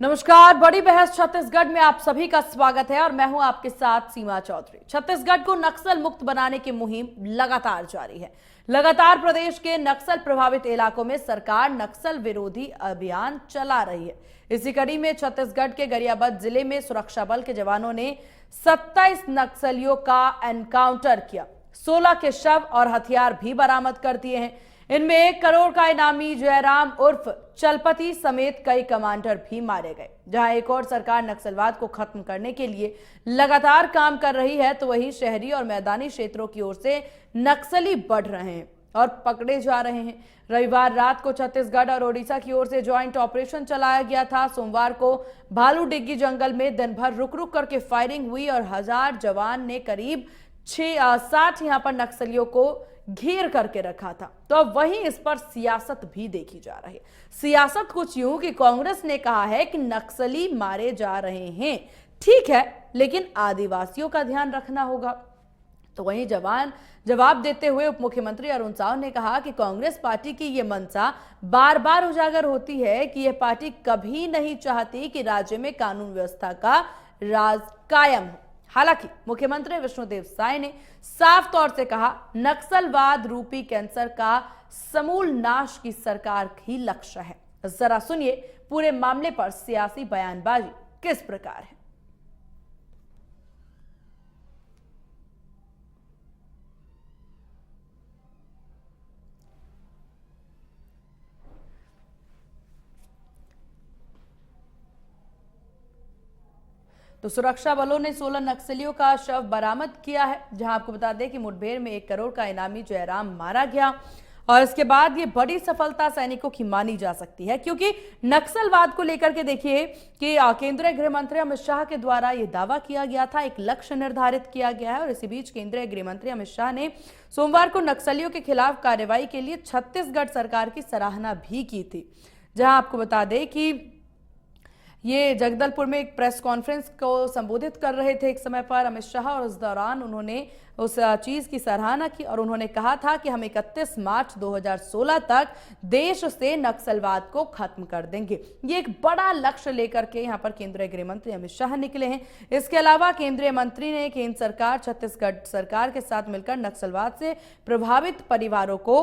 नमस्कार। बड़ी बहस छत्तीसगढ़ में आप सभी का स्वागत है और मैं हूं आपके साथ सीमा चौधरी। छत्तीसगढ़ को नक्सल मुक्त बनाने की मुहिम लगातार जारी है। लगातार प्रदेश के नक्सल प्रभावित इलाकों में सरकार नक्सल विरोधी अभियान चला रही है। इसी कड़ी में छत्तीसगढ़ के गरियाबंद जिले में सुरक्षा बल के जवानों ने 27 नक्सलियों का एनकाउंटर किया। 16 के शव और हथियार भी बरामद कर दिए हैं। इनमें 1 करोड़ का इनामी जयराम उर्फ चलपति समेत कई कमांडर भी मारे गए। जहां एक और सरकार नक्सलवाद को खत्म करने के लिए लगातार काम कर रही है, तो वहीं शहरी और मैदानी क्षेत्रों की ओर से नक्सली बढ़ रहे हैं और पकड़े जा रहे हैं। रविवार रात को छत्तीसगढ़ और ओडिशा की ओर से ज्वाइंट ऑपरेशन चलाया गया था। सोमवार को भालूडिग्गी जंगल में दिन भर रुक रुक करके फायरिंग हुई और 1000 जवान ने करीब 60 यहां पर नक्सलियों को घेर करके रखा था। तो अब वहीं इस पर सियासत भी देखी जा रही है। सियासत कुछ यूं कि कांग्रेस ने कहा है कि नक्सली मारे जा रहे हैं, ठीक है, लेकिन आदिवासियों का ध्यान रखना होगा। तो वहीं जवाब देते हुए उप मुख्यमंत्री अरुण साव ने कहा कि कांग्रेस पार्टी की यह मंशा बार बार उजागर होती है कि यह पार्टी कभी नहीं चाहती कि राज्य में कानून व्यवस्था का राज कायम हो। हालांकि मुख्यमंत्री विष्णुदेव साय ने साफ तौर से कहा, नक्सलवाद रूपी कैंसर का समूल नाश की सरकार ही लक्ष्य है। जरा सुनिए पूरे मामले पर सियासी बयानबाजी किस प्रकार है। तो सुरक्षा बलों ने 16 नक्सलियों का शव बरामद किया है। जहां आपको बता दें कि मुठभेड़ में 1 करोड़ का इनामी जयराम मारा गया और इसके बाद ये बड़ी सफलता सैनिकों की मानी जा सकती है, क्योंकि नक्सलवाद को लेकर के देखिए कि केंद्रीय गृह मंत्री अमित शाह के द्वारा यह दावा किया गया था, एक लक्ष्य निर्धारित किया गया है। और इसी बीच केंद्रीय गृह मंत्री अमित शाह ने सोमवार को नक्सलियों के खिलाफ कार्रवाई के लिए छत्तीसगढ़ सरकार की सराहना भी की थी। जहां आपको बता दें कि ये जगदलपुर में एक प्रेस कॉन्फ्रेंस को संबोधित कर रहे थे एक समय पर अमित शाह, और उस दौरान उन्होंने उस चीज की सराहना की और उन्होंने कहा था कि हम 31 मार्च 2016 तक देश से नक्सलवाद को खत्म कर देंगे। ये एक बड़ा लक्ष्य लेकर के यहाँ पर केंद्रीय गृह मंत्री अमित शाह निकले हैं। इसके अलावा केंद्रीय मंत्री ने केंद्र सरकार छत्तीसगढ़ सरकार के साथ मिलकर नक्सलवाद से प्रभावित परिवारों को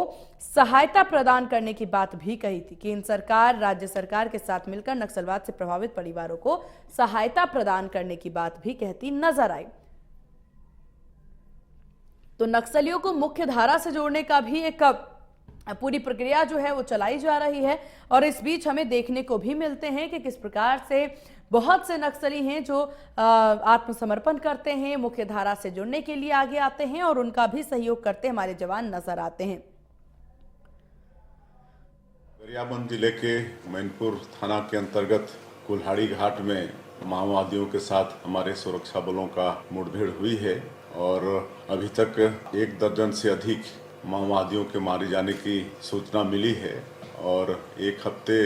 सहायता प्रदान करने की बात भी कही थी। केंद्र सरकार राज्य सरकार के साथ मिलकर नक्सलवाद से प्रभावित परिवारों को सहायता प्रदान करने की बात भी कहती नजर आई। तो नक्सलियों को मुख्य धारा से जोड़ने का भी एक पूरी प्रक्रिया जो है वो चलाई जा रही है। और इस बीच हमें देखने को भी मिलते हैं कि किस प्रकार से बहुत से नक्सली हैं जो आत्मसमर्पण करते हैं, मुख्य धारा से जुड़ने के लिए आगे आते हैं और उनका भी सहयोग करते हमारे जवान नजर आते हैं। गरियाबंद जिले के मैनपुर थाना के अंतर्गत कुल्हाड़ी घाट में माओवादियों के साथ हमारे सुरक्षा बलों का मुठभेड़ हुई है और अभी तक 1 दर्जन से अधिक माओवादियों के मारे जाने की सूचना मिली है और 1 हफ्ते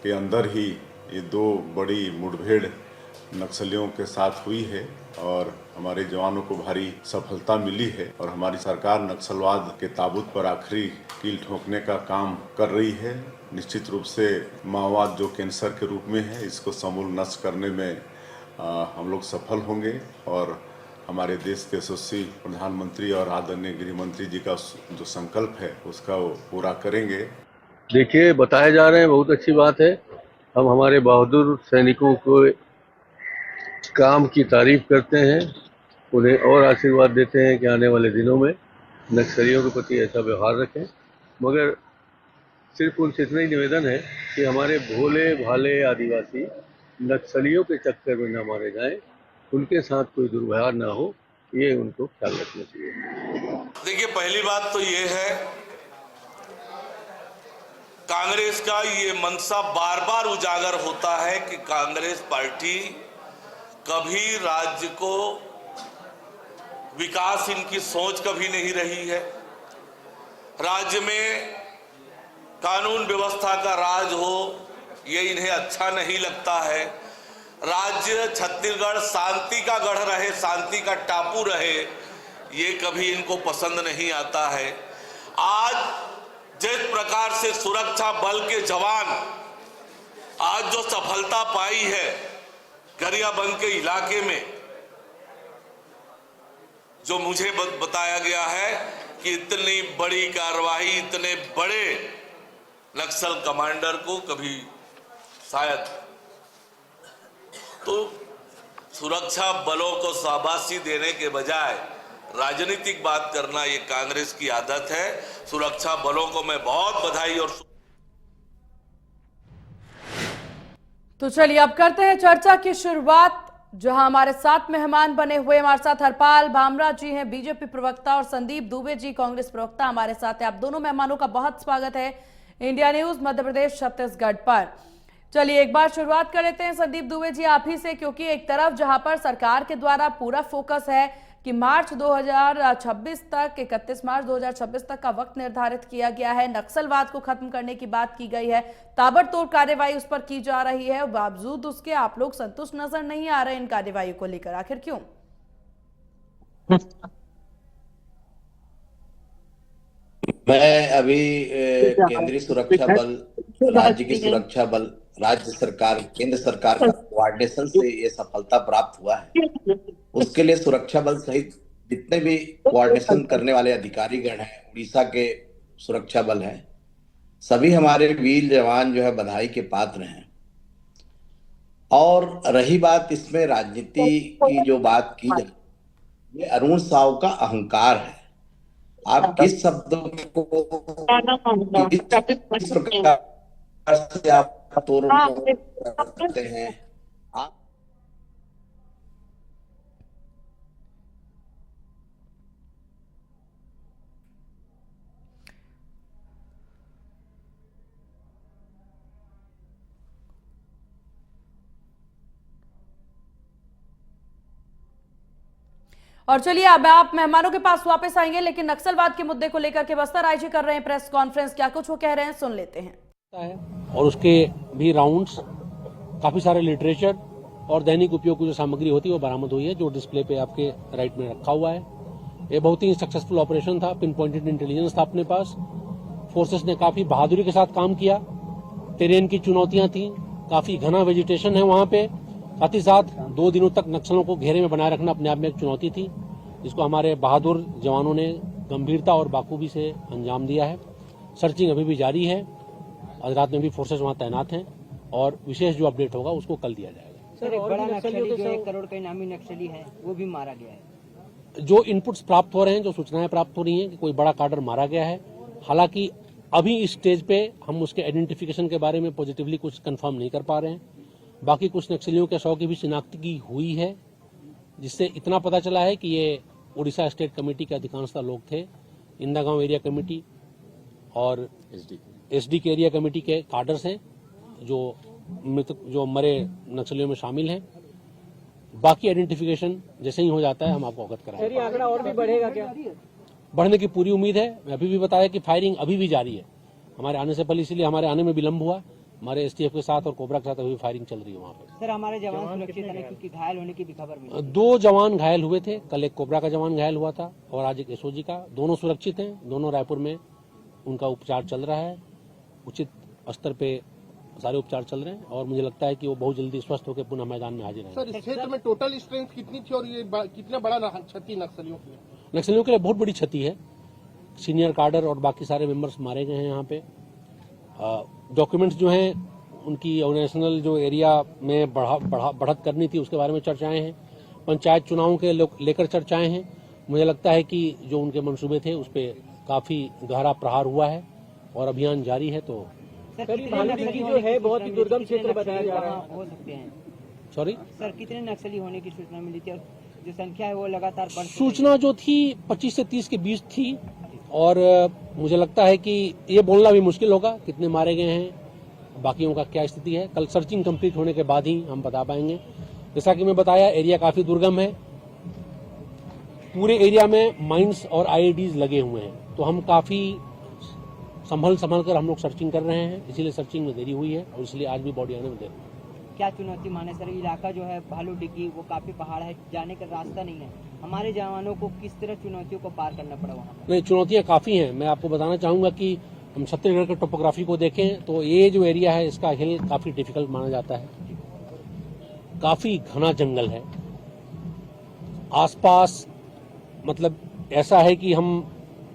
के अंदर ही ये 2 बड़ी मुठभेड़ नक्सलियों के साथ हुई है और हमारे जवानों को भारी सफलता मिली है और हमारी सरकार नक्सलवाद के ताबूत पर आखिरी कील ठोकने का काम कर रही है। निश्चित रूप से माओवाद जो कैंसर के रूप में है, इसको समूल नष्ट करने में हम लोग सफल होंगे और हमारे देश के यशस्वी प्रधानमंत्री और आदरणीय गृह मंत्री जी का जो संकल्प है उसका वो पूरा करेंगे। देखिए, बताए जा रहे हैं, बहुत अच्छी बात है। हम हमारे बहादुर सैनिकों को काम की तारीफ करते हैं, उन्हें और आशीर्वाद देते हैं कि आने वाले दिनों में नक्सलियों के प्रति ऐसा व्यवहार रखें। मगर सिर्फ उनसे इतना ही निवेदन है कि हमारे भोले भाले आदिवासी नक्सलियों के चक्कर में न मारे जाएं, उनके साथ कोई दुर्व्यवहार ना हो, ये उनको ख्याल रखना चाहिए। देखिए, पहली बात तो ये है, कांग्रेस का ये मंशा बार बार उजागर होता है कि कांग्रेस पार्टी कभी राज्य को विकास, इनकी सोच कभी नहीं रही है। राज्य में कानून व्यवस्था का राज हो, ये इन्हें अच्छा नहीं लगता है। राज्य छत्तीसगढ़ शांति का गढ़ रहे, शांति का टापू रहे, ये कभी इनको पसंद नहीं आता है। आज जिस प्रकार से सुरक्षा बल के जवान आज जो सफलता पाई है गरियाबंद के इलाके में, जो मुझे बताया गया है कि इतनी बड़ी कार्रवाई, इतने बड़े नक्सल कमांडर को कभी शायद, तो सुरक्षा बलों को शाबाशी देने के बजाय राजनीतिक बात करना ये कांग्रेस की आदत है। सुरक्षा बलों को मैं बहुत बधाई और तो चलिए अब करते हैं चर्चा की शुरुआत, जहां हमारे साथ मेहमान बने हुए हमारे साथ हरपाल भामरा जी हैं, बीजेपी प्रवक्ता, और संदीप दुबे जी, कांग्रेस प्रवक्ता हमारे साथ हैं। आप दोनों मेहमानों का बहुत स्वागत है इंडिया न्यूज मध्य प्रदेश छत्तीसगढ़ पर। चलिए एक बार शुरुआत कर लेते हैं संदीप दुबे जी आप ही से, क्योंकि एक तरफ जहां पर सरकार के द्वारा पूरा फोकस है कि मार्च 2026 तक, 31 मार्च 2026 तक का वक्त निर्धारित किया गया है, नक्सलवाद को खत्म करने की बात की गई है, ताबड़तोड़ कार्यवाही उस पर की जा रही है, बावजूद उसके आप लोग संतुष्ट नजर नहीं आ रहे इन कार्यवाही को लेकर, आखिर क्यों? मैं अभी केंद्रीय सुरक्षा बल, राज्य की सुरक्षा बल, राज्य सरकार, केंद्र सरकार का कोऑर्डिनेशन से ये सफलता प्राप्त हुआ है। उसके लिए सुरक्षा बल सहित जितने भी कोऑर्डिनेशन करने वाले अधिकारीगण हैं, उड़ीसा के सुरक्षा बल हैं, सभी हमारे वीर जवान जो है बधाई के पात्र हैं। और रही बात इसमें राजनीति की जो बात की जाए, ये अरुण साव का अहंकार है। आप किस शब्दों को किस प्रकार से आप तोड़ सकते हैं? आप और चलिए अब आप मेहमानों के पास वापस आएंगे, लेकिन नक्सलवाद के मुद्दे को लेकर के बस्तर आईजी कर रहे हैं प्रेस कॉन्फ्रेंस, क्या कुछ वो कह रहे हैं सुन लेते हैं। और उसके भी राउंड्स, काफी सारे लिटरेचर और दैनिक उपयोग की जो सामग्री होती है वो बरामद हुई है, जो डिस्प्ले पे आपके राइट में रखा हुआ है। ये बहुत ही सक्सेसफुल ऑपरेशन था, पिन पॉइंटेड इंटेलिजेंस था अपने पास। फोर्सेस ने काफी बहादुरी के साथ काम किया। टेरेन की चुनौतियां थी, काफी घना वेजिटेशन है वहां पे, साथ ही साथ 2 दिनों तक नक्सलों को घेरे में बनाए रखना अपने आप में एक चुनौती थी, जिसको हमारे बहादुर जवानों ने गंभीरता और बाखूबी से अंजाम दिया है। सर्चिंग अभी भी जारी है, आज रात में भी फोर्सेस वहां तैनात हैं और विशेष जो अपडेट होगा उसको कल दिया जाएगा। सर, एक बड़ा नक्सली जो 1 करोड़ का इनामी नक्सली है वो भी मारा गया है। जो इनपुट्स प्राप्त हो रहे हैं, जो सूचनाएं प्राप्त हो रही हैं कि कोई बड़ा कार्डर मारा गया है, हालांकि अभी इस स्टेज पे हम उसके आइडेंटिफिकेशन के बारे में पॉजिटिवली कुछ कंफर्म नहीं कर पा रहे हैं। बाकी कुछ नक्सलियों के 100 की भी शिनाख्ती हुई है, जिससे इतना पता चला है कि ये उड़ीसा स्टेट कमेटी के अधिकांशतः लोग थे। इंदागांव एरिया कमेटी और एसडी के एरिया कमेटी के कार्डर्स हैं जो मरे नक्सलियों में शामिल हैं। बाकी आइडेंटिफिकेशन जैसे ही हो जाता है हम आपको अवगत कराएंगे। आंकड़ा और भी बढ़ेगा क्या? बढ़ने की पूरी उम्मीद है। मैं अभी भी बताया कि फायरिंग अभी भी जारी है, हमारे आने से पहले, इसीलिए हमारे आने में विलंब हुआ। हमारे एसटीएफ के साथ और कोबरा के साथ अभी फायरिंग चल रही है वहाँ पे। सर, हमारे जवान सुरक्षित हैं क्योंकि घायल होने की भी खबर मिली। 2 जवान घायल हुए थे, कल एक कोबरा का जवान घायल हुआ था और आज एक एसओजी का। दोनों सुरक्षित हैं, दोनों रायपुर में उनका उपचार चल रहा है, उचित स्तर पे सारे उपचार चल रहे हैं और मुझे लगता है कि वो बहुत जल्दी स्वस्थ होकर पुनः मैदान में हाजिर रहेंगे। सर, इस क्षेत्र में टोटल स्ट्रेंथ कितनी थी और ये कितना बड़ा क्षति नक्सलियों के लिए? नक्सलियों के लिए बहुत बड़ी क्षति है। सीनियर कार्डर और बाकी सारे मेंबर्स मारे गए हैं यहाँ पे। डॉक्यूमेंट्स जो हैं उनकी ऑर्गेनाइजेशनल जो एरिया में बढ़त करनी थी उसके बारे में चर्चाएं हैं। पंचायत चुनावों के लेकर चर्चाएं हैं। मुझे लगता है कि जो उनके मंसूबे थे उस पर काफी गहरा प्रहार हुआ है और अभियान जारी है। तो भालूडीह जो है बहुत ही दुर्गम क्षेत्र बताया जा रहा है, हो सकते हैं। सॉरी सर, कितने नक्सली होने की सूचना मिली थी और जो संख्या है वो लगातार बढ़? सूचना जो थी 25 से 30 के बीच थी और मुझे लगता है कि ये बोलना भी मुश्किल होगा कितने मारे गए हैं, बाकियों का क्या स्थिति है। कल सर्चिंग कंप्लीट होने के बाद ही हम बता पाएंगे। जैसा कि मैं बताया, एरिया काफी दुर्गम है, पूरे एरिया में माइंस और आईईडीज लगे हुए हैं, तो हम काफी संभल कर हम लोग सर्चिंग कर रहे हैं। इसीलिए सर्चिंग में देरी हुई है और इसलिए आज भी बॉडी आने में देरी। क्या चुनौती माने सर? इलाका जो है भालूडीह वो काफी पहाड़ है, जाने का रास्ता नहीं है, हमारे जवानों को किस तरह चुनौतियों को पार करना पड़ा वहाँ? नहीं, चुनौतियां काफी हैं। मैं आपको बताना चाहूंगा कि हम छत्तीसगढ़ के टोपोग्राफी को देखें तो ये जो एरिया है इसका हिल काफी डिफिकल्ट माना जाता है, काफी घना जंगल है आसपास। मतलब ऐसा है कि हम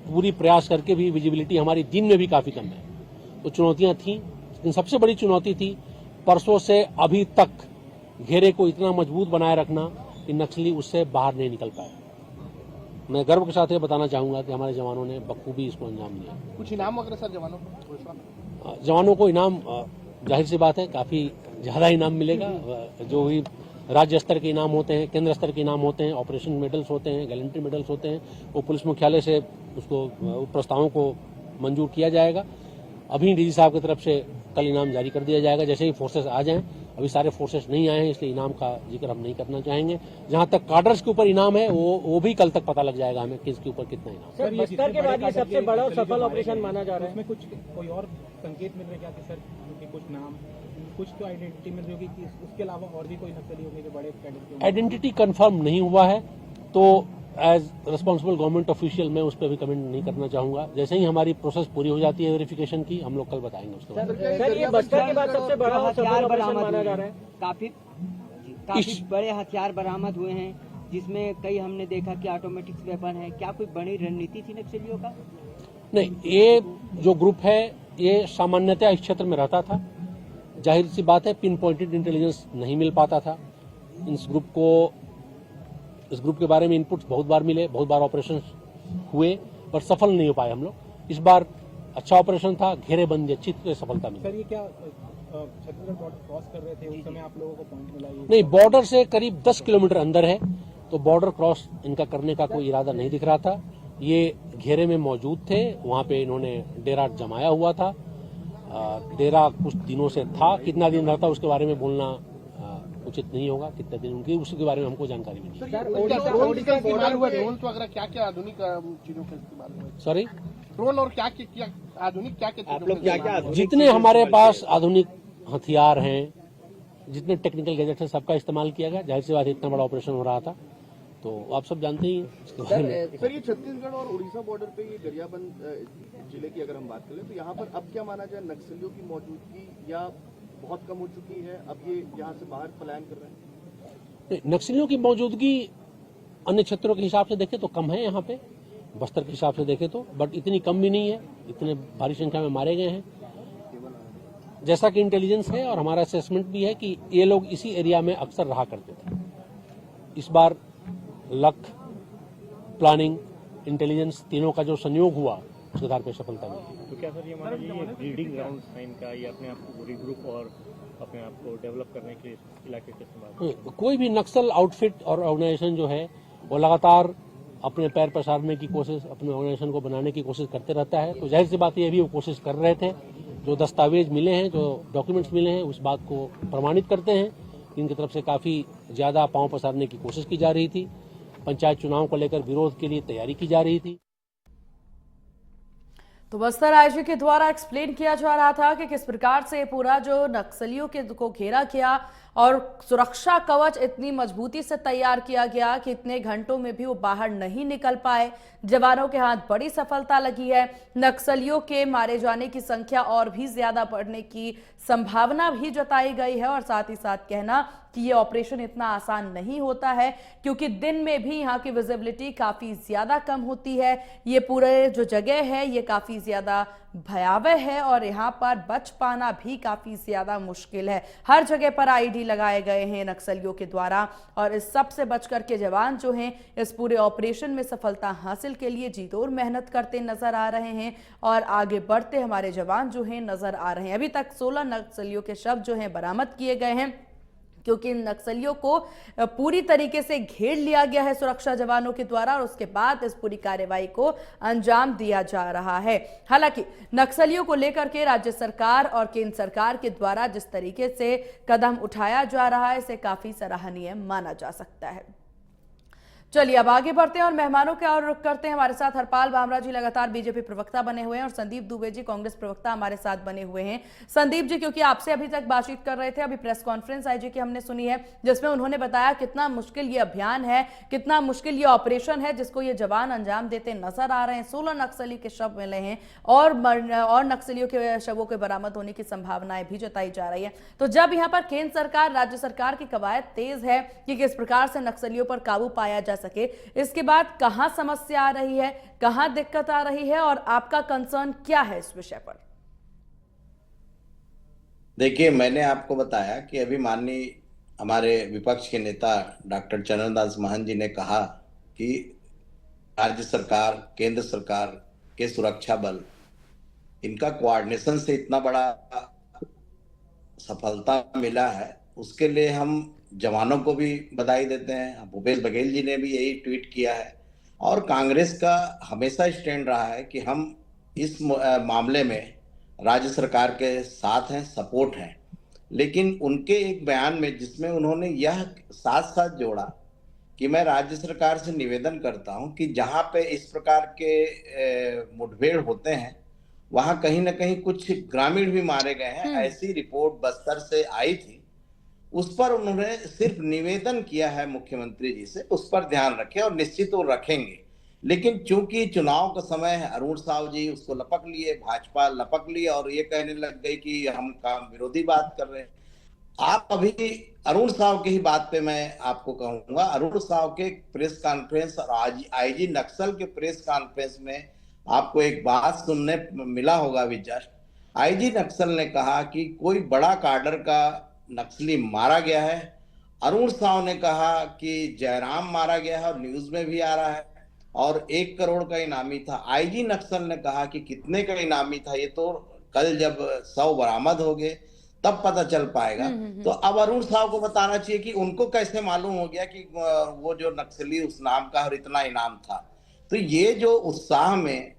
पूरी प्रयास करके भी विजिबिलिटी हमारी दिन में भी काफी कम है। तो चुनौतियां थी, लेकिन सबसे बड़ी चुनौती थी परसों से अभी तक घेरे को इतना मजबूत बनाए रखना कि नक्सली उससे बाहर नहीं निकल पाए। मैं गर्व के साथ ये बताना चाहूंगा कि हमारे जवानों ने बखूबी इसको अंजाम दिया। कुछ इनाम वगैरह सर जवानों को? जवानों को इनाम जाहिर सी बात है काफी ज्यादा इनाम मिलेगा। जो भी राज्य स्तर के इनाम होते हैं, केंद्र स्तर के इनाम होते हैं, ऑपरेशन मेडल्स होते हैं, गैलेंट्री मेडल्स होते हैं, वो पुलिस मुख्यालय से उसको प्रस्तावों को मंजूर किया जाएगा। अभी डीजी साहब की तरफ से कल इनाम जारी कर दिया जाएगा जैसे ही फोर्सेस आ जाएं। अभी सारे फोर्सेस नहीं आए हैं इसलिए इनाम का जिक्र हम नहीं करना चाहेंगे। जहां तक कार्डर्स के ऊपर इनाम है वो भी कल तक पता लग जाएगा हमें किसके ऊपर कितना इनाम। सर, बस्तर के बाद ये सबसे बड़ा और सफल ऑपरेशन माना जा रहा है। इसमें कुछ कोई और संकेत मिल रहे क्या कि सर क्योंकि कुछ नाम कुछ तो आइडेंटिटी मिल रही होगी, उसके अलावा और भी कोई नक्सली होंगे जो बड़े आइडेंटिटी कंफर्म नहीं हुआ है तो एज रिस्पॉन्सिबल गवर्नमेंट ऑफिशियल मैं उस पर भी कमेंट नहीं करना चाहूंगा। जैसे ही हमारी प्रोसेस पूरी हो जाती है वेरिफिकेशन की, हम लोग कल बताएंगे उसके बाद। सर, ये बस्तर के बाद सबसे बड़ा और सफल ऑपरेशन माना जा रहा है। काफी बड़े हथियार बरामद हुए हैं जिसमें कई हमने देखा कि ऑटोमेटिक वेपन है। क्या कोई बड़ी रणनीति थी नक्सलियों का? नहीं, ये जो ग्रुप है ये सामान्यतः इस क्षेत्र में रहता था। जाहिर सी बात है पिन पॉइंटेड इंटेलिजेंस नहीं मिल पाता था। इस ग्रुप के बारे में इनपुट्स बहुत बार मिले, बहुत बार ऑपरेशन हुए पर सफल नहीं हो पाए हम लोग। इस बार अच्छा ऑपरेशन था, घेरेबंदी अच्छी थी, सफलता मिली। सर, ये क्या छत्तीसगढ़ बॉर्डर क्रॉस कर रहे थे उस समय आप लोगों को पॉइंट मिला? नहीं, बॉर्डर से करीब 10 किलोमीटर अंदर है तो बॉर्डर क्रॉस इनका करने का कोई इरादा नहीं दिख रहा था। ये घेरे में मौजूद थे, वहां पे इन्होंने डेरा जमाया हुआ था। डेरा कुछ दिनों से था, कितना दिन रहता उसके बारे में बोलना उचित नहीं होगा, कितने दिन उनकी उसके बारे में हमको जानकारी नहीं। ड्रोन तो अगर क्या क्या आधुनिक चीजों का इस्तेमाल हुआ? सॉरी, ड्रोन और क्या क्या आधुनिक क्या क्या आप लोग क्या जितने हमारे पास आधुनिक हथियार हैं, जितने टेक्निकल गैजेट्स हैं, सबका इस्तेमाल किया गया। जाहिर सी बात इतना बड़ा ऑपरेशन हो रहा था तो आप सब जानते ही हैं। सर, ये छत्तीसगढ़ और उड़ीसा बॉर्डर पे ये गरियाबंद जिले की अगर हम बात करें तो यहाँ पर अब क्या माना जाए, नक्सलियों की मौजूदगी या बहुत कम हो चुकी है, अब ये यहाँ से बाहर पलायन कर रहे हैं? नक्सलियों की मौजूदगी अन्य क्षेत्रों के हिसाब से देखें तो कम है यहाँ पे, बस्तर के हिसाब से देखें तो, बट इतनी कम भी नहीं है। इतने भारी संख्या में मारे गए हैं जैसा कि इंटेलिजेंस है और हमारा असेसमेंट भी है कि ये लोग इसी एरिया में अक्सर रहा करते थे। इस बार लक, प्लानिंग, इंटेलिजेंस तीनों का जो संयोग हुआ उसके आधार पर सफलता मिली। तो क्या सर ये मान लीजिए ब्रीडिंग ग्राउंड साइन का या अपने आप को रिग्रुप और अपने आप को डेवलप करने के लिए इलाके के इस्तेमाल? कोई भी नक्सल आउटफिट और ऑर्गेनाइजेशन जो है वो लगातार अपने पैर पसारने की कोशिश, अपने ऑर्गेनाइजेशन को बनाने की कोशिश करते रहता है। तो जाहिर सी बात ये भी वो कोशिश कर रहे थे। जो दस्तावेज मिले हैं, जो डॉक्यूमेंट्स मिले हैं, उस बात को प्रमाणित करते हैं। इनकी तरफ से काफी ज्यादा पांव पसारने की कोशिश की जा रही थी। पंचायत चुनाव को लेकर विरोध के लिए तैयारी की जा रही थी। तो बस्तर आईजी के द्वारा एक्सप्लेन किया जा रहा था कि किस प्रकार से पूरा जो नक्सलियों के को घेरा किया और सुरक्षा कवच इतनी मजबूती से तैयार किया गया कि इतने घंटों में भी वो बाहर नहीं निकल पाए। जवानों के हाथ बड़ी सफलता लगी है। नक्सलियों के मारे जाने की संख्या और भी ज्यादा बढ़ने की संभावना भी जताई गई है और साथ ही साथ कहना कि ये ऑपरेशन इतना आसान नहीं होता है क्योंकि दिन में भी यहाँ की विजिबिलिटी काफी ज्यादा कम होती है। ये पूरे जो जगह है ये काफी ज्यादा भयावह है और यहाँ पर बच पाना भी काफी ज्यादा मुश्किल है। हर जगह पर आईडी लगाए गए हैं नक्सलियों के द्वारा और इस सब से बचकर के जवान जो हैं इस पूरे ऑपरेशन में सफलता हासिल के लिए जी तोड़ मेहनत करते नजर आ रहे हैं और आगे बढ़ते हमारे जवान जो हैं नजर आ रहे हैं। अभी तक 16 नक्सलियों के शव जो हैं बरामद किए गए हैं क्योंकि इन नक्सलियों को पूरी तरीके से घेर लिया गया है सुरक्षा जवानों के द्वारा और उसके बाद इस पूरी कार्रवाई को अंजाम दिया जा रहा है। हालांकि नक्सलियों को लेकर के राज्य सरकार और केंद्र सरकार के द्वारा जिस तरीके से कदम उठाया जा रहा है इसे काफी सराहनीय माना जा सकता है। चलिए अब आगे बढ़ते हैं और मेहमानों के और रुख करते हैं। हमारे साथ हरपाल बामरा जी लगातार बीजेपी प्रवक्ता बने हुए हैं और संदीप दुबे जी कांग्रेस प्रवक्ता हमारे साथ बने हुए हैं। संदीप जी, क्योंकि आपसे अभी तक बातचीत कर रहे थे, अभी प्रेस कॉन्फ्रेंस आईजी की हमने सुनी है जिसमें उन्होंने बताया कितना मुश्किल ये अभियान है, कितना मुश्किल ये ऑपरेशन है जिसको ये जवान अंजाम देते नजर आ रहे हैं। 16 नक्सली के शव मिले हैं और नक्सलियों के शवों के बरामद होने की संभावनाएं भी जताई जा रही है। तो जब यहाँ पर केंद्र सरकार, राज्य सरकार की कवायद तेज है कि किस प्रकार से नक्सलियों पर काबू पाया जा सके, इसके बाद कहां समस्या आ रही है, कहां दिक्कत आ रही है और आपका कंसर्न क्या है इस विषय पर? देखिए, मैंने आपको बताया कि अभी माननीय हमारे विपक्ष के नेता डॉक्टर चरण दास महंत जी ने कहा कि राज्य सरकार, केंद्र सरकार के सुरक्षा बल, इनका कोऑर्डिनेशन से इतना बड़ा सफलता मिला है, उसके लिए हम जवानों को भी बधाई देते हैं। भूपेश बघेल जी ने भी यही ट्वीट किया है और कांग्रेस का हमेशा स्टैंड रहा है कि हम इस मामले में राज्य सरकार के साथ हैं, सपोर्ट हैं। लेकिन उनके एक बयान में जिसमें उन्होंने यह साथ साथ जोड़ा कि मैं राज्य सरकार से निवेदन करता हूं कि जहां पे इस प्रकार के मुठभेड़ होते हैं वहां कहीं ना कहीं कुछ ग्रामीण भी मारे गए हैं, ऐसी रिपोर्ट बस्तर से आई थी। उस पर उन्होंने सिर्फ निवेदन किया है मुख्यमंत्री जी से, उस पर ध्यान रखें और निश्चित वो रखेंगे। लेकिन चूंकि चुनाव का समय है, अरुण साव जी उसको लपक लिए, भाजपा लपक ली और ये कहने लग गई कि हम काम विरोधी बात कर रहे हैं। आप अभी अरुण साव की ही बात पे मैं आपको कहूंगा, अरुण साव के प्रेस कॉन्फ्रेंस और आज आईजी नक्सल के प्रेस कॉन्फ्रेंस में आपको एक बात सुनने मिला होगा अभी जस्ट। आईजी नक्सल ने कहा कि कोई बड़ा काडर का नक्सली मारा गया है। अरुण साव ने कहा कि जयराम मारा गया है और न्यूज में भी आ रहा है और 1 करोड़ का इनामी था। आईजी नक्सल ने कहा कि कितने का इनामी था ये तो कल जब 100 बरामद हो गए तब पता चल पाएगा। तो अब अरुण साव को बताना चाहिए कि उनको कैसे मालूम हो गया कि वो जो नक्सली उस नाम का और इतना इनाम था। तो ये जो उत्साह में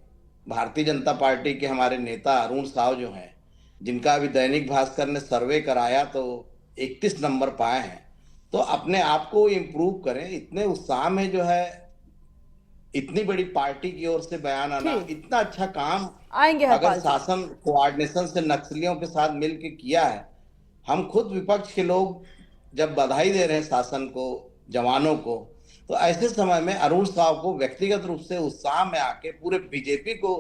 भारतीय जनता पार्टी के हमारे नेता अरुण साव जो हैं, जिनका अभी दैनिक भास्कर ने सर्वे कराया तो 31 नंबर पाए हैं, तो अपने आप को इम्प्रूव करें। इतने उत्साह में जो है इतनी बड़ी पार्टी की ओर से बयान आना, इतना अच्छा काम आएंगे अगर शासन कोऑर्डिनेशन से नक्सलियों के साथ मिलकर किया है। हम खुद विपक्ष के लोग जब बधाई दे रहे हैं शासन को, जवानों को, तो ऐसे समय में अरुण साव को व्यक्तिगत रूप से उत्साह में आके पूरे बीजेपी को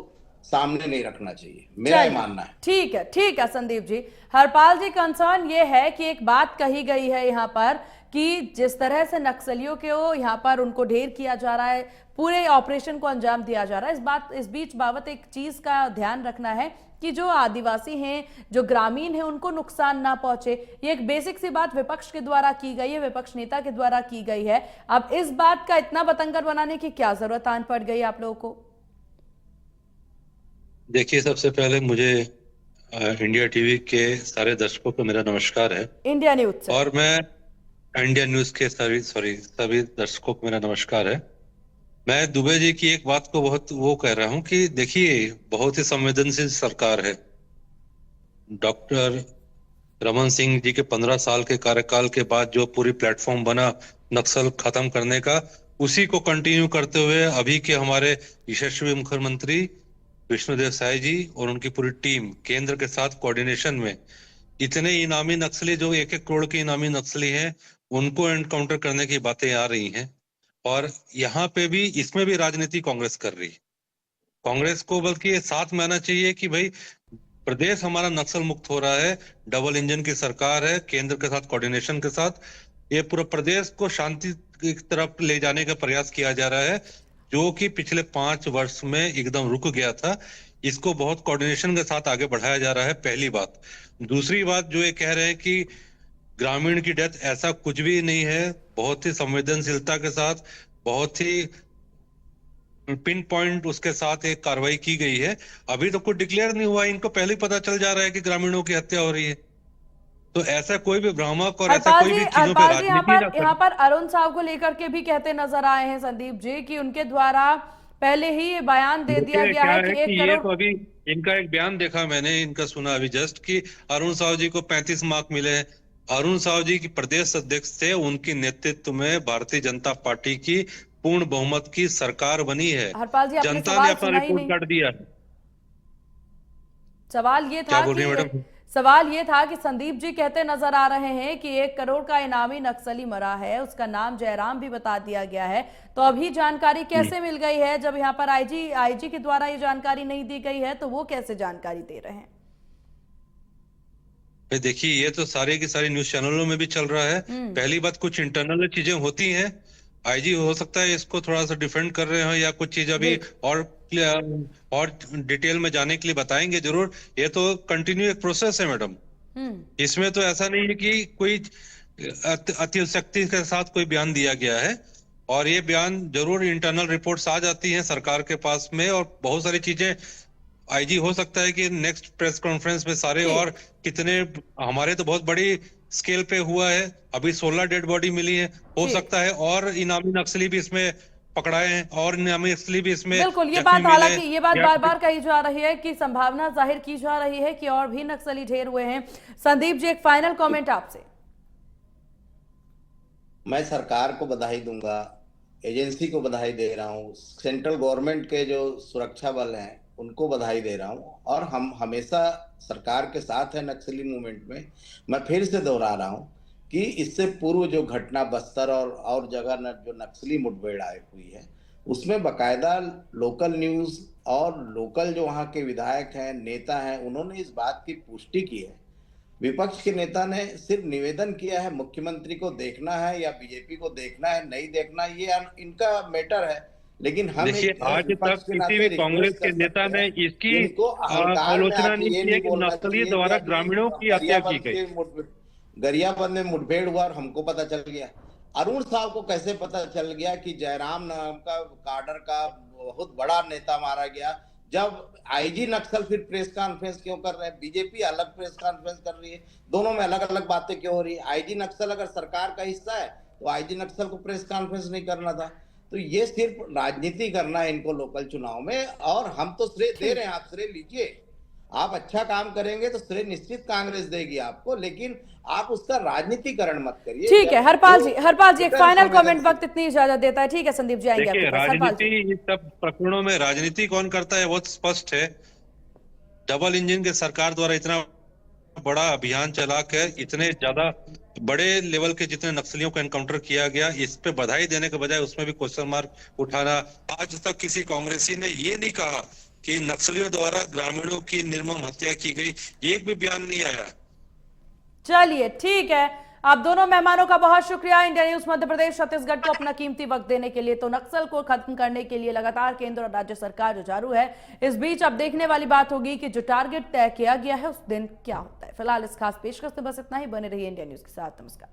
सामने नहीं रखना चाहिए, मेरा ये मानना है। ठीक है संदीप जी। हरपाल जी, कंसर्न ये है कि एक बात कही गई है यहाँ पर कि जिस तरह से नक्सलियों के यहाँ पर उनको ढेर किया जा रहा है, पूरे ऑपरेशन को अंजाम दिया जा रहा है, इस बीच बाबत एक चीज का ध्यान रखना है कि जो आदिवासी हैं, जो ग्रामीण हैं, उनको नुकसान ना पहुंचे। ये एक बेसिक सी बात विपक्ष के द्वारा की गई है, विपक्ष नेता के द्वारा की गई है। अब इस बात का इतना बतंगड़ बनाने की क्या जरूरत आन पड़ गई आप लोगों को? देखिए, सबसे पहले मुझे इंडिया टीवी के सारे दर्शकों को मेरा नमस्कार है। इंडिया न्यूज से। और मैं इंडिया न्यूज के सभी दर्शकों को मेरा नमस्कार है। मैं दुबे जी की एक बात को बहुत वो कह रहा हूं कि देखिए, बहुत ही संवेदनशील सरकार है। डॉक्टर रमन सिंह जी के 15 साल के कार्यकाल के बाद जो पूरी प्लेटफॉर्म बना नक्सल खत्म करने का, उसी को कंटिन्यू करते हुए अभी के हमारे यशस्वी मुख्यमंत्री विष्णुदेव साय जी और उनकी पूरी टीम केंद्र के साथ कोऑर्डिनेशन में इतने इनामी नक्सली, जो 1-1 करोड़ के इनामी नक्सली हैं, उनको एनकाउंटर करने की बातें आ रही हैं। और यहाँ पे भी, इसमें भी राजनीति कांग्रेस कर रही है। कांग्रेस को बल्कि ये साथ में आना चाहिए कि भाई प्रदेश हमारा नक्सल मुक्त हो रहा है, डबल इंजन की सरकार है, केंद्र के साथ कोऑर्डिनेशन के साथ ये पूरा प्रदेश को शांति की तरफ ले जाने का प्रयास किया जा रहा है, जो कि पिछले 5 वर्ष में एकदम रुक गया था। इसको बहुत कोऑर्डिनेशन के साथ आगे बढ़ाया जा रहा है, पहली बात। दूसरी बात, जो ये कह रहे हैं कि ग्रामीण की डेथ, ऐसा कुछ भी नहीं है। बहुत ही संवेदनशीलता के साथ, बहुत ही पिन पॉइंट उसके साथ एक कार्रवाई की गई है। अभी तो कुछ डिक्लेयर नहीं हुआ, इनको पहले ही पता चल जा रहा है कि ग्रामीणों की हत्या हो रही है। तो ऐसा कोई भी भ्रामक और ऐसा कोई भी चीजों पे राजनीति यहाँ पर अरुण साहब को लेकर के भी कहते नजर आए हैं संदीप जी कि उनके द्वारा पहले ही ये बयान दे दिया गया है कि 1 करोड़। तो अभी इनका एक बयान देखा मैंने, इनका सुना अभी जस्ट, कि अरुण साव जी को 35 मार्क मिले हैं। अरुण साव जी की प्रदेश अध्यक्ष थे, उनके नेतृत्व में भारतीय जनता पार्टी की पूर्ण बहुमत की सरकार बनी है। हरपाल जी, आपने जनता सवाल ने अपना सुना ही रिपोर्ट नहीं। कार्ड दिया है। सवाल ये क्या था बोल रही है मैडम? सवाल ये था कि संदीप जी कहते नजर आ रहे हैं कि 1 करोड़ का इनामी नक्सली मरा है, उसका नाम जयराम भी बता दिया गया है। तो अभी जानकारी कैसे मिल गई है जब यहाँ पर आईजी के द्वारा ये जानकारी नहीं दी गई है, तो वो कैसे जानकारी दे रहे हैं? देखिए, ये तो सारे की सारी न्यूज चैनलों में भी चल रहा है। पहली बात, कुछ इंटरनल चीजें होती हैं, आईजी हो सकता है इसको थोड़ा सा डिफेंड कर रहे हो, या कुछ चीज अभी और डिटेल में जाने के लिए बताएंगे जरूर। ये तो कंटिन्यू एक प्रोसेस है मैडम। इसमें तो ऐसा नहीं है कि कोई अतिशक्ति के साथ कोई बयान दिया गया है, और ये बयान जरूर इंटरनल रिपोर्ट्स आ जाती हैं सरकार के पास में, और बहुत सारी चीजें आईजी हो सकता है कि नेक्स्ट प्रेस कॉन्फ्रेंस में सारे, और कितने हमारे तो बहुत बड़ी स्केल पे हुआ है, अभी 16 डेड बॉडी मिली है, हो सकता है और इनामी नक्सली भी इसमें पकड़ाए हैं, और इनामी नक्सली भी इसमें बिल्कुल, ये बात हालांकि ये बात बार बार कही जा रही है कि संभावना जाहिर की जा रही है कि और भी नक्सली ढेर हुए हैं। संदीप जी, एक फाइनल कमेंट आपसे। मैं सरकार को बधाई दूंगा, एजेंसी को बधाई दे रहा हूँ, सेंट्रल गवर्नमेंट के जो सुरक्षा बल हैं उनको बधाई दे रहा हूँ, और हम हमेशा सरकार के साथ है नक्सली मूवमेंट में। मैं फिर से दोहरा रहा हूँ कि इससे पूर्व जो घटना बस्तर और जगह जो नक्सली मुठभेड़ हुई है, उसमें बकायदा लोकल न्यूज और लोकल जो वहाँ के विधायक हैं, नेता हैं, उन्होंने इस बात की पुष्टि की है। विपक्ष के नेता ने सिर्फ निवेदन किया है, मुख्यमंत्री को देखना है या बीजेपी को देखना है, नहीं देखना, ये इनका मैटर है। लेकिन हम देखिए, आज तक किसी भी कांग्रेस के नेता ने इसकी आलोचना नहीं की है कि नक्सली द्वारा ग्रामीणों की हत्या की गई। गरियाबंद में मुठभेड़ हुआ और हमको पता चल गया। अरुण साहब को कैसे पता चल गया कि जयराम नाम का काडर का बहुत बड़ा नेता मारा गया? जब आईजी नक्सल फिर प्रेस कॉन्फ्रेंस क्यों कर रहे हैं? बीजेपी अलग प्रेस कॉन्फ्रेंस कर रही है, दोनों में अलग अलग बातें क्यों हो रही है? आईजी नक्सल अगर सरकार का हिस्सा है तो आईजी नक्सल को प्रेस कॉन्फ्रेंस नहीं करना था। तो ये सिर्फ राजनीति करना है इनको लोकल चुनाव में, और हम तो श्रेय दे रहे हैं, आप श्रेय लीजिए। आप अच्छा काम करेंगे तो श्रेय निश्चित कांग्रेस देगी आपको, लेकिन आप उसका राजनीतिकरण मत करिए। ठीक है हरपाल जी, एक फाइनल कमेंट, वक्त इतनी इजाजत देता है। ठीक है संदीप जी, आएंगे आपके पास। राजनीति, इस सब प्रकरणों में राजनीति कौन करता है बहुत स्पष्ट है। डबल इंजन के सरकार द्वारा इतना बड़ा अभियान चलाकर इतने ज्यादा बड़े लेवल के जितने नक्सलियों को एनकाउंटर किया गया, इस पे बधाई देने के बजाय उसमें भी क्वेश्चन मार्क उठाना। आज तक किसी कांग्रेसी ने ये नहीं कहा कि नक्सलियों द्वारा ग्रामीणों की निर्मम हत्या की गई, एक भी बयान नहीं आया। चलिए ठीक है, आप दोनों मेहमानों का बहुत शुक्रिया इंडिया न्यूज मध्य प्रदेश छत्तीसगढ़ को अपना कीमती वक्त देने के लिए। तो नक्सल को खत्म करने के लिए लगातार केंद्र और राज्य सरकार जुझारू है। इस बीच अब देखने वाली बात होगी कि जो टारगेट तय किया गया है उस दिन क्या होता है। फिलहाल इस खास पेशकश में बस इतना ही। बने रहिए इंडिया न्यूज के साथ। नमस्कार।